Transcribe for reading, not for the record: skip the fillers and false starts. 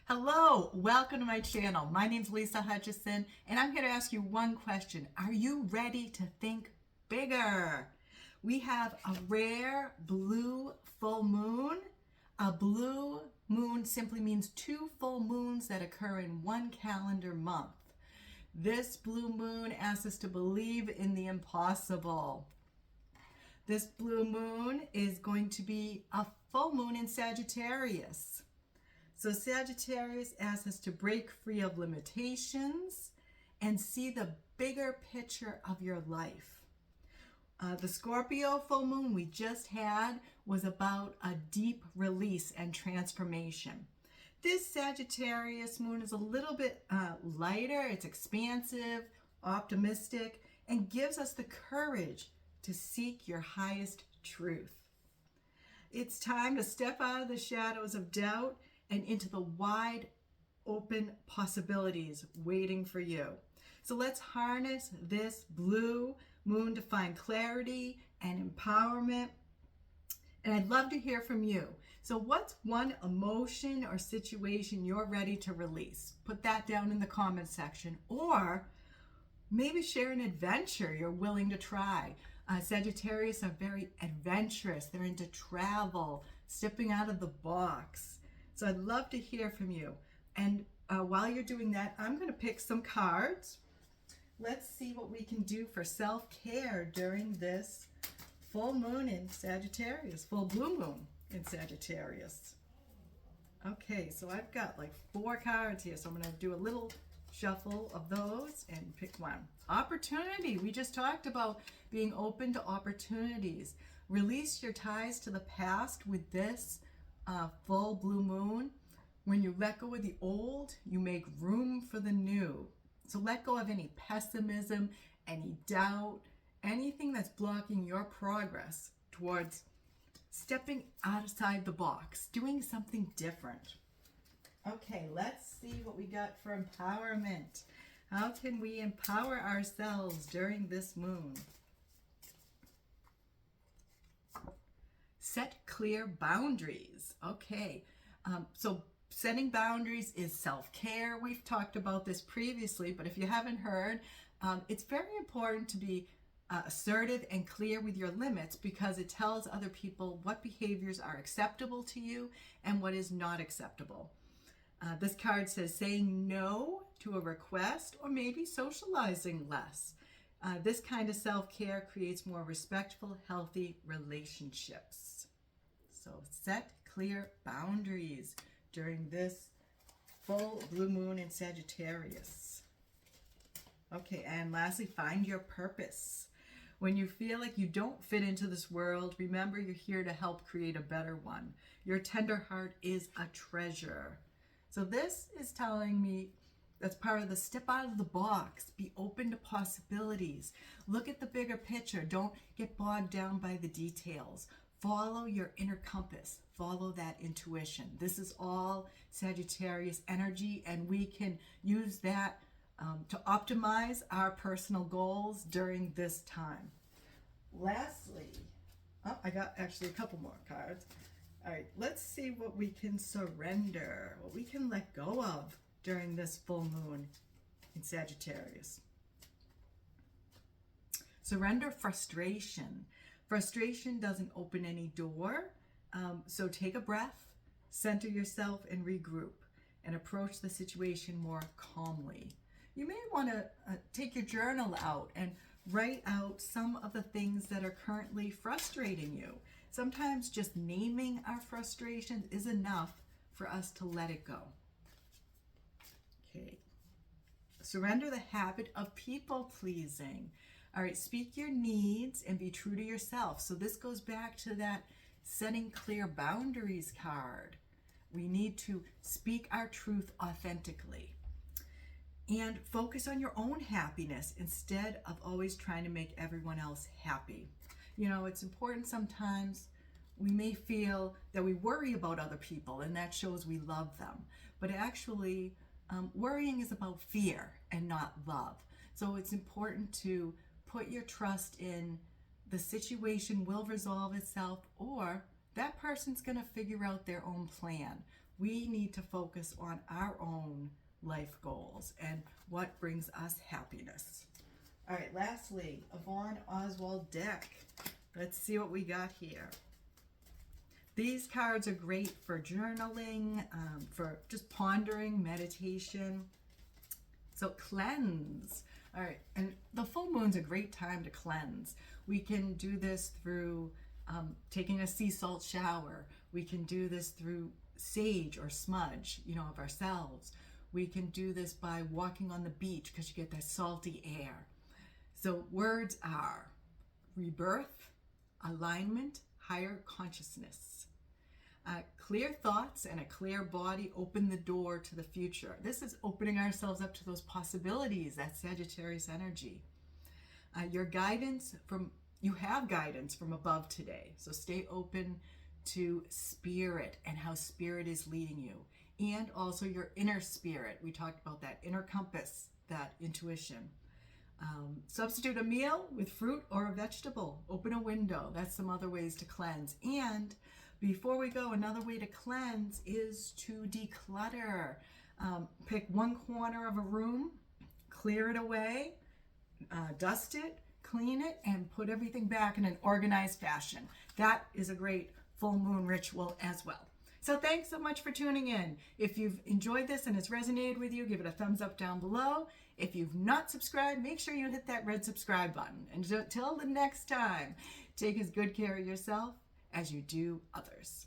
Hello, welcome to my channel. My name's Lisa Hutchison, and I'm here to ask you one question. Are you ready to think bigger? We have a rare blue full moon. A blue moon simply means 2 full moons that occur in one calendar month. This blue moon asks us to believe in the impossible. This blue moon is going to be a full moon in Sagittarius. So Sagittarius asks us to break free of limitations and see the bigger picture of your life. The Scorpio full moon we just had was about a deep release and transformation. This Sagittarius moon is a little bit lighter. It's expansive, optimistic, and gives us the courage to seek your highest truth. It's time to step out of the shadows of doubt and into the wide open possibilities waiting for you. So let's harness this blue moon to find clarity and empowerment. And I'd love to hear from you. So what's one emotion or situation you're ready to release? Put that down in the comment section, or maybe share an adventure you're willing to try. Sagittarius are very adventurous. They're into travel, stepping out of the box. So I'd love to hear from you. And while you're doing that, I'm going to pick some cards. Let's see what we can do for self-care during this full moon in Sagittarius, full blue moon in Sagittarius. Okay, so I've got like 4 cards here, so I'm going to do a little shuffle of those and pick one. Opportunity. We just talked about being open to opportunities. Release your ties to the past with this full blue moon. When you let go of the old, you make room for the new. So let go of any pessimism, any doubt, anything that's blocking your progress towards stepping outside the box, doing something different. Okay, let's see what we got for empowerment. How can we empower ourselves during this moon? Set clear boundaries. Okay, so setting boundaries is self-care. We've talked about this previously, but if you haven't heard, it's very important to be assertive and clear with your limits, because it tells other people what behaviors are acceptable to you and what is not acceptable. This card says saying no to a request, or maybe socializing less. This kind of self-care creates more respectful, healthy relationships. So set clear boundaries during this full blue moon in Sagittarius. Okay, and lastly, find your purpose. When you feel like you don't fit into this world, remember you're here to help create a better one. Your tender heart is a treasure. So this is telling me that's part of the step out of the box. Be open to possibilities. Look at the bigger picture. Don't get bogged down by the details. Follow your inner compass. Follow that intuition. This is all Sagittarius energy, and we can use that to optimize our personal goals during this time. Lastly, I got actually a couple more cards. All right, let's see what we can surrender, what we can let go of during this full moon in Sagittarius. Surrender frustration. Frustration doesn't open any door, so take a breath, center yourself, and regroup, and approach the situation more calmly. You may want to take your journal out and write out some of the things that are currently frustrating you. Sometimes just naming our frustrations is enough for us to let it go. Okay. Surrender the habit of people pleasing. All right, speak your needs and be true to yourself. So this goes back to that setting clear boundaries card. We need to speak our truth authentically. And focus on your own happiness instead of always trying to make everyone else happy. You know, it's important sometimes. We may feel that we worry about other people and that shows we love them. But actually, worrying is about fear and not love. So it's important to put your trust in the situation will resolve itself, or that person's going to figure out their own plan. We need to focus on our own life goals and what brings us happiness. All right, lastly, a Vaughan Oswald deck. Let's see what we got here. These cards are great for journaling, for just pondering, meditation. So cleanse. All right, and the full moon's a great time to cleanse. We can do this through taking a sea salt shower. We can do this through sage or smudge, of ourselves. We can do this by walking on the beach because you get that salty air. So words are rebirth, alignment, higher consciousness. Clear thoughts and a clear body open the door to the future. This is opening ourselves up to those possibilities, that Sagittarius energy. You have guidance from above today. So stay open to spirit and how spirit is leading you. And also your inner spirit. We talked about that inner compass, that intuition. Substitute a meal with fruit or a vegetable. Open a window. That's some other ways to cleanse. And before we go, another way to cleanse is to declutter. Pick one corner of a room, clear it away, dust it, clean it, and put everything back in an organized fashion. That is a great full moon ritual as well. So thanks so much for tuning in. If you've enjoyed this and it's resonated with you, give it a thumbs up down below. If you've not subscribed, make sure you hit that red subscribe button. And until the next time, take as good care of yourself as you do others.